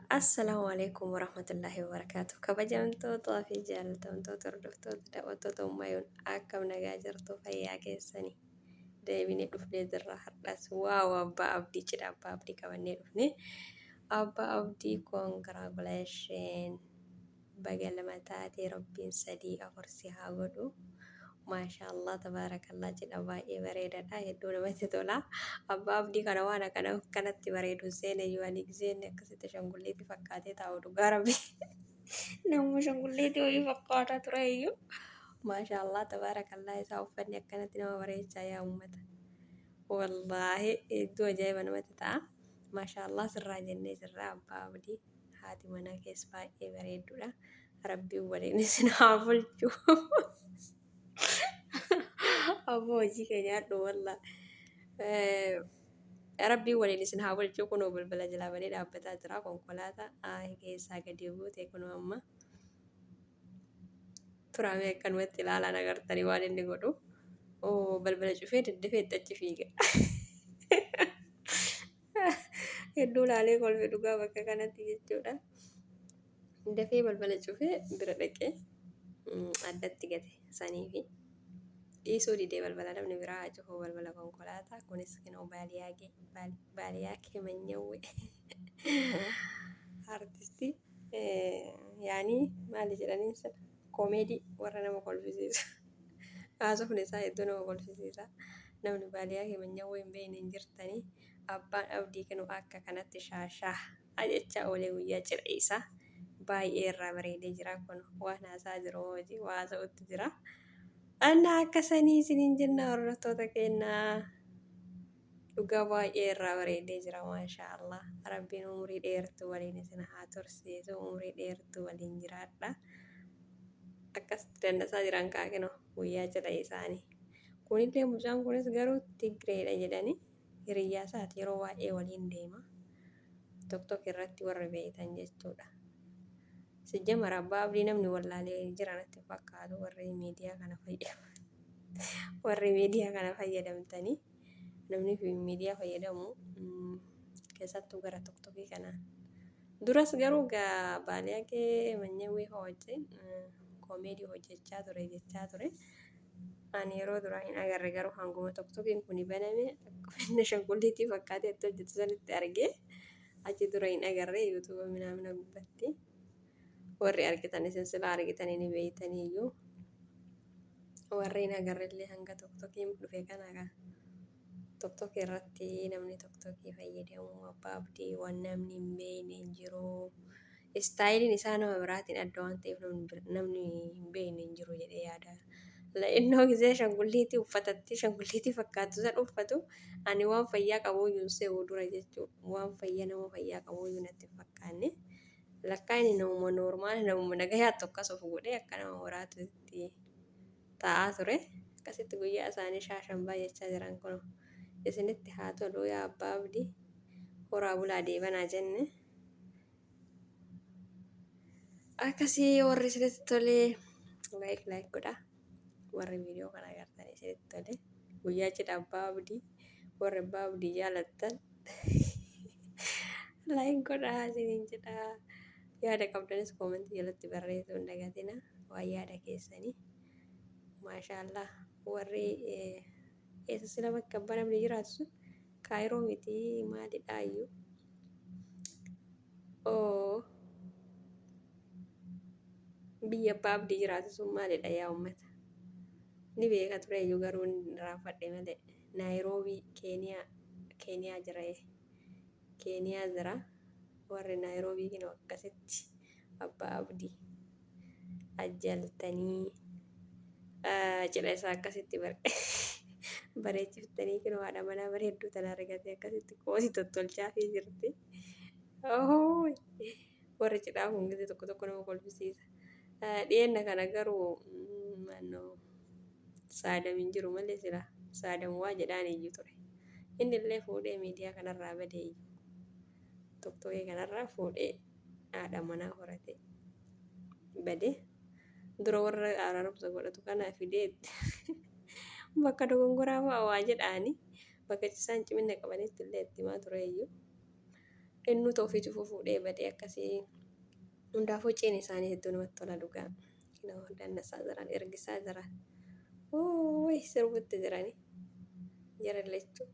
Assalamualaikum warahmatullahi wabarakatuh. Kabajamtoota fi jaallatamtoota hordoftoota daawwattoota Umayyuun akkam nagaa jirtu fayyaa keessanii deebinee dhufnee jirra har'as waaw abbaa abdii cidha abbaa abdii qabannee dhufne abbaa abdii koongiraaguleeshin baga lama taatee rabbiin sadii afur si haa godhu. Maashaallah tabaarakallaa cidha baay'ee bareedaadha hedduu namatti tola. Abbaa abdii kana waan akkanatti bareedu seenayyuu ani giseen akkasitti ashangulliitii fakkaatee taa'u dhugaa rabbi. Namni ashangulliitii wayii fakkaataa ture iyyuu. Maashaallah tabaarakallaa isaa uffanni akkanatti nama bareechaa yaa uummata. Wallaahi hedduu ajaa'iba namatti ta'a. Maashaallah sirraa jennee jirra abbaa abdii haati manaa keessa baay'ee bareedduudha. Rabbiin waliin isin haa bulchu. Abbo hojii keenya hadhu walla. Rabbiin waliin isin haa bulchu kunoo balbala jalaa banee dhaabbataa jira konkolaataa keessaa gadi buute kunoo amma turamee akkanumatti ilaalaan agartanii waan inni godhu. Balbala cufee daddafee itti achi fiiga. Hedduu laalee kolfe dhugaa bakka kanatti jechuudha. Dafee balbala cufee bira dhaqee addatti gate sanii fi dhiisuu didee balbala namni biraa haa cufu balbala konkolaataa kunis kinoo baaliyaa kee manyawwe artistii yaanii maali jedhaniin sana koomeedii warra nama kolfisiisa haasofni isaa hedduu nama kolfisiisa namni baaliyaa kee manyawwe hin beekne hin jirtanii abbaan abdii kinoo akka kanatti shaashaa ajechaa oolee guyyaa cidha isaa baay'ee irraa bareedee jira kun waan haasaa jiru hojii waa haasa'utti jira. Anna akkasanii isiniin jenna hordoftoota keenyaa dhugaa baay'ee irraa bareedee jira maashaallah. Rabbiin umurii dheertuu waliin isin haa tursiisu umurii dheertuu waliin jiraadha. Akkasitti dandasaa jiran kaakino guyyaa cidha isaanii. Kunillee mucaan kunis garuu Tigreedha jedhanii hiriyyaa isaati yeroo baay'ee waliin deema. Tokko irratti warra beektan jechuudha. Sijjamar abbaa abdii namni wallaalee jiranatti fakkaatu warri miidiyaa kana fayyadamtanii namni miidiyaa fayyadamu keessattuu gara tokkoffii kanaan. Duras garuu baaliyaa kee manyawwee hojii koomeedii hojjechaa ture jechaa ture. Ani yeroo duraa hin agarre garuu hanguma tokkoffiin kun baname akkuma ashangulliitii fakkaatee itti hojjetu sanitti argee achi dura hin agarre yuutuuba minaamina gubbatti. Warri argitan isin silaa argitanii ni beektanii iyyuu warri hin agarrellee hanga tokkokiin dhufe kana tokkokii irratti namni tokkokii fayyadamu abbaa abdii waan namni hin beekne hin jiru. Istaayiliin isaa nama biraatiin adda waan ta'eef namni hin beekne hin jiru jedhee yaada. Innoo gisee ashangulliitii uffatatti ashangulliitii fakkaatu san uffatu ani waan fayyaa qabuuyyuu se'uu dura jechuudha. Waan fayyaa nama fayyaa qabuuyyuu natti hin fakkaanne. Lakkaa inni namuma noormaal namuma nagayaa tokkos of godhee akka nama waraatutti taa'aa ture. Akkasitti guyyaa isaanii shaashan baay'achaa jiran kun isinitti haa tolu yaa abbaa abdii horaa bulaa deebanaa jenne. Akkasii warri isinitti tolee laayik godhaa. Warri viidiyoo kana agartan isinitti tole guyyaa cidha abbaa abdii warri abbaa abdii jaalattan laayik godhaa isiniin jedhaa. Yaada qabdanis koomentii jalatti barreessuu hin dagatina waan yaada keessanii. Maashaallah warri eessa sila bakka abbaan abdii jiraatu sun kaayiroo miti maalidhaa iyyuu. Biyya abbaa abdii jiraatu sun maalidha yaa uummata. Ni beeka ture iyyuu garuu raafadhe malee Naayiroobii Keeniyaa jira Keeniyaa jira. Warri Naayiroobii kinoo akkasitti abbaa abdii ajjaltanii cidha isaa akkasitti bareechiftanii kinoo haadha manaa bareedduu tana argatee akkasitti qoosii tottolchaa fi jirti. Warri cidhaa kun gisee tokko nama kolfisiisa. Dhiyenna kana garuu saadam hin jiru malee sila saadam waa jedhaan iyyuu ture. Inni illee fuudhee miidiyaa kanarraa badee iyyuu. Tokkoyyee kanarraa fuudhee haadha manaa horate badee dura warra araaromsa godhatu kana fidee bakka dogongoraa fa'aa waa jedhaani bakka isaan cimina qabanitti illee itti himaa ture iyyuu Inni toofiitu fuudhee badee akkasii hundaafuu ceene isaanii hedduu namatti tola dhugaa. Dandasaa jiran ergisaa jiran. Wuuy sirbutti jirani. Jaralleechuu.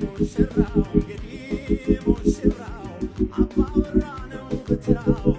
ሙሽራው እንግዲህ ሙሽራው አባወራ ነው ብትራው